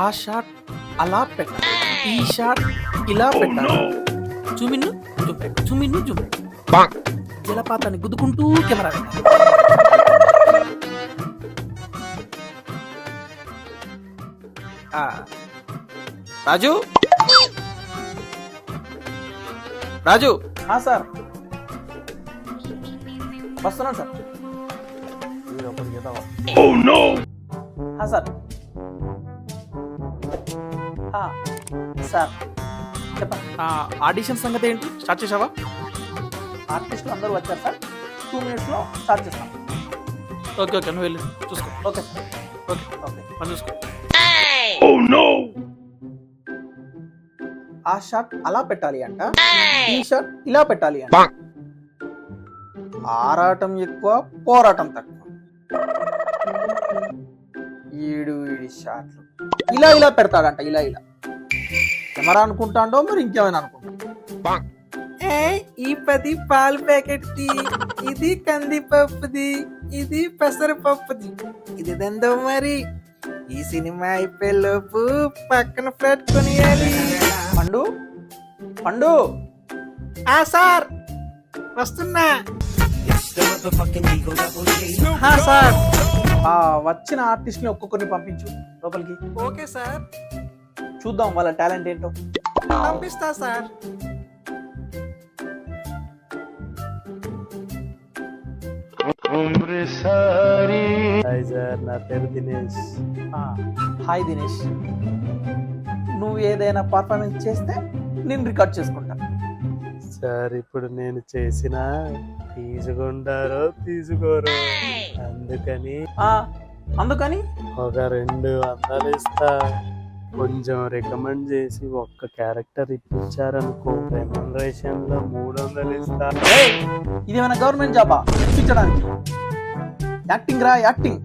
ఆ షాట్ అలా పెట్టాలి, ఈ షాట్ ఇలా పెట్టాలి. చూమిన్ను జూమ్ పెట్టు, చూమిన్ను జూమ్ పెట్టు. జలపాతాన్ని గుద్దుకుంటూ కెమెరా పెట్టాలి. ఆ, రాజు రాజు. సార్ వస్తున్నాను సార్. సార్ సార్ చెప్పండి. ఆడిషన్ సంగతి ఏంటి, స్టార్ట్ చేసావా? ఆర్టిస్టులు అందరూ వచ్చారు సార్. 2 minutesలో స్టార్ట్ చేస్తాం. ఓకే ఓకే, నువ్వు వెళ్ళి చూసుకో. Okay sir. Okay okay. పని చూసుకో. ఆ షాట్ అలా పెట్టాలి అంట, ఈ షాట్ ఇలా పెట్టాలి అంట. ఆరాటం ఎక్కువ, పోరాటం తక్కువ. ఈడు షాట్లు ఇలా ఇలా పెడతాడంట, ఇలా ఇలా. కెమెరా అనుకుంటాడో మరి ఇంకేమైనా అనుకుంటా. ఈ 10 పాల ప్యాకెట్ది, ఇది కందిపప్పుది, ఇది పెసరపప్పుది, ఇది దందో మరి. ఈ సినిమా అయిపోయేలోపు పక్కన ఫ్లాట్ కొనియాలి. పండు పండు. సార్ వస్తున్నా. సార్ వచ్చిన ఆర్టిస్ట్ ని ఒక్కొక్కరిని పంపించు లోపలికి. ఓకే సార్, చూద్దాం వాళ్ళ టాలెంట్ ఏంటో. పంపిస్తా సార్. హాయ్ సార్, నా పేరు దినేష్. హాయ్ దినేష్, నువ్వు ఏదైనా పర్ఫార్మెన్స్ చేస్తే నేను రికార్డ్ చేసుకుంటా. సార్ ఇప్పుడు నేను చేసిన తీసుకుంటారో తీసుకోరో, అందుకని అందుకని ఒక 200 ఇస్తా. కొంచెం రికమెండ్ చేసి ఒక్క క్యారెక్టర్ ఇప్పించారనుకో, రెమ్యునరేషన్ లో 300 ఇస్తా. ఇదేమైనా గవర్నమెంట్ జాబా ఇప్పించడానికి? యాక్టింగ్ రా, యాక్టింగ్.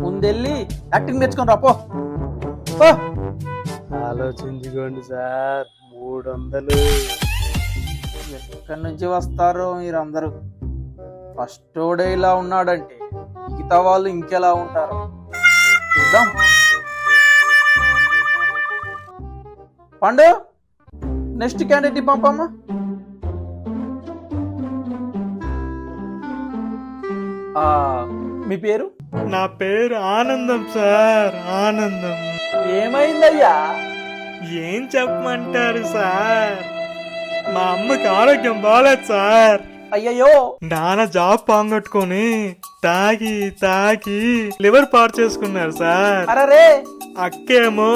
ముందెళ్ళి యాక్టింగ్ నేర్చుకొని రా, పో. ఆలోచించుకోండి సార్, 300. ఎక్కడి నుంచి వస్తారో మీరందరూ. ఫస్ట్ డే ఇలా ఉన్నాడంటే మిగతా వాళ్ళు ఇంకెలా ఉంటారు చూద్దాం. పండు, నెక్స్ట్ క్యాండిడేట్ పంపమ్మా. మీ పేరు? నా పేరు ఆనందం సార్, ఆనందం. ఏమైందయ్యా? ఏం చెప్పమంటారు సార్, మా అమ్మకి ఆరోగ్యం బాగాలేదు సార్. అయ్యయ్యో. నాన్న జాబ్ పాంగొట్టుకొని తాగి తాగి లివర్ పాడు చేసుకున్నారు సార్. అరే, అక్కేమో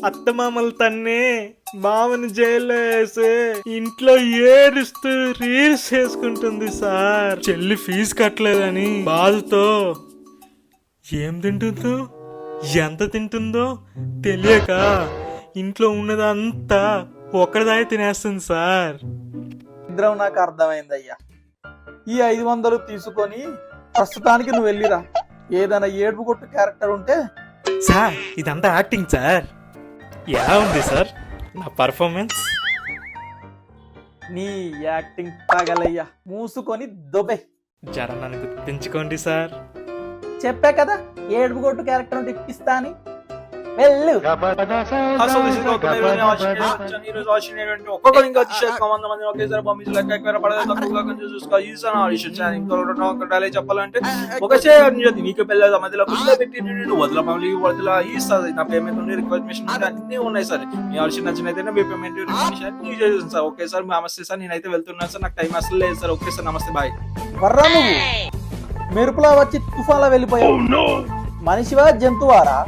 అత్తమామలు తన్నే మామని జైల్లో వేసి ఇంట్లో ఏడుస్తూ రీల్స్ చేసుకుంటుంది సార్. చెల్లి ఫీజు కట్టలేదని బాధతో ఏం తింటుందో ఎంత తింటుందో తెలియక ఇంట్లో ఉన్నదంతా ఒక్కడిదాయి తినేస్తుంది సార్. ఇద్దరం నాకు అర్థమైందయ్యా. ఈ 500 తీసుకొని ప్రస్తుతానికి నువ్వు వెళ్ళిరా. ఏదైనా ఏడుపు కొట్టు క్యారెక్టర్ ఉంటే. సార్ ఇదంతా యాక్టింగ్ సార్. ఎలా ఉంది సార్ నా పర్ఫార్మెన్స్? నీ యాక్టింగ్ తాగలయ్యా, మూసుకొని దొబ్బే. జర నన్ను గుర్తించుకోండి సార్. చెప్పా కదా ఏడుపు కొట్టు క్యారెక్టర్ ఉంటే ఇప్పిస్తా అని. వెళ్ళు. ఒక్కొక్కరు ఇంకా మంది ఒకేసారి పంపించలేక చెప్పాలంటే ఒక నీకు పెళ్ళ మధ్యలో పెట్టి వదల వదల ఇస్తుంది. నా పేమెంట్ ఉంది, రిక్వెస్ట్ అన్ని ఉన్నాయి సార్. మీ ఆడిషన్ నచ్చినైతే మీ పేమెంట్ అన్ని చేస్తాను సార్. ఓకే సార్, నమస్తే సార్, నేనైతే వెళ్తున్నాను సార్, నాకు టైం అసలు లేదు సార్. ఓకే సార్, నమస్తే, బాయ్. వర్రా నువ్వు మెరుపులా వచ్చి తుఫాన్లా వెళ్ళిపోయావు. మనిషివా జంతువారా?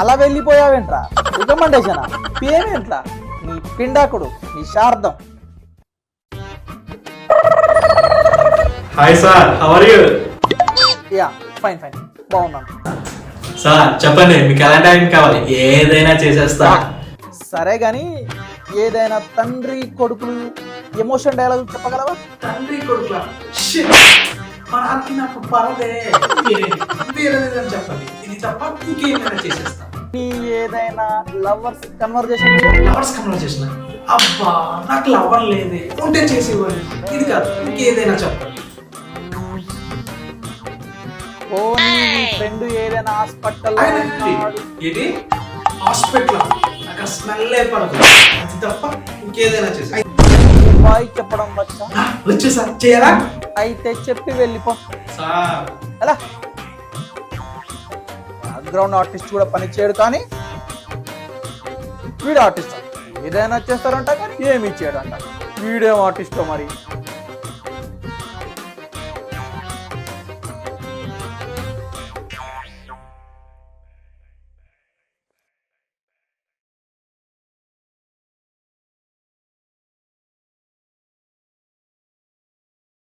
అలా వెళ్ళిపోయావేంట్రా? రికమెండేషనా? పేమెంట్లా? నీ పిండాకుడు, నీ శార్థం. Hi sir, how are you? Ya fine fine, బాగున్నాను సార్. చెప్పండి, మీకు ఎలాంటి ఐటమ్ కావాలి? ఏదైనా చేసేస్తా. సరే గాని ఏదైనా తండ్రి కొడుకులు ఎమోషన్ డైలాగ్ చెప్పగలవా? తండ్రి కొడుకుల నాకు పర్లే, చెప్పండి. ఇది తప్ప ఇంకేమైనా చేసేస్తా. నీ ఏదైనా లవర్స్ కన్వర్జేషన్? Lovers conversation? అబ్బా, నాకు లవర్ లేదే, ఉంటే చేసేవాడిని. ఇది కాదు, ఇంకేదైనా చెప్పండి. ఓ నీ ఫ్రెండ్ ఏదైనా హాస్పిటల్ ఇది హాస్పిటల్ నాకు స్మెల్ పడదు, అది తప్ప ఇంకేదైనా చేసి బాయ్ చెప్పడం వచ్చా? వచ్చు సార్. చేయాలా అయితే చెప్పి వెళ్ళిపో. సార్? ఎలా బ్యాక్గ్రౌండ్ ఆర్టిస్ట్ కూడా పని చేయడు, కానీ వీడు ఆర్టిస్ట్ ఏదైనా చేస్తారంట, కానీ ఏమీ చేయడంట. వీడేం ఆర్టిస్టో మరి.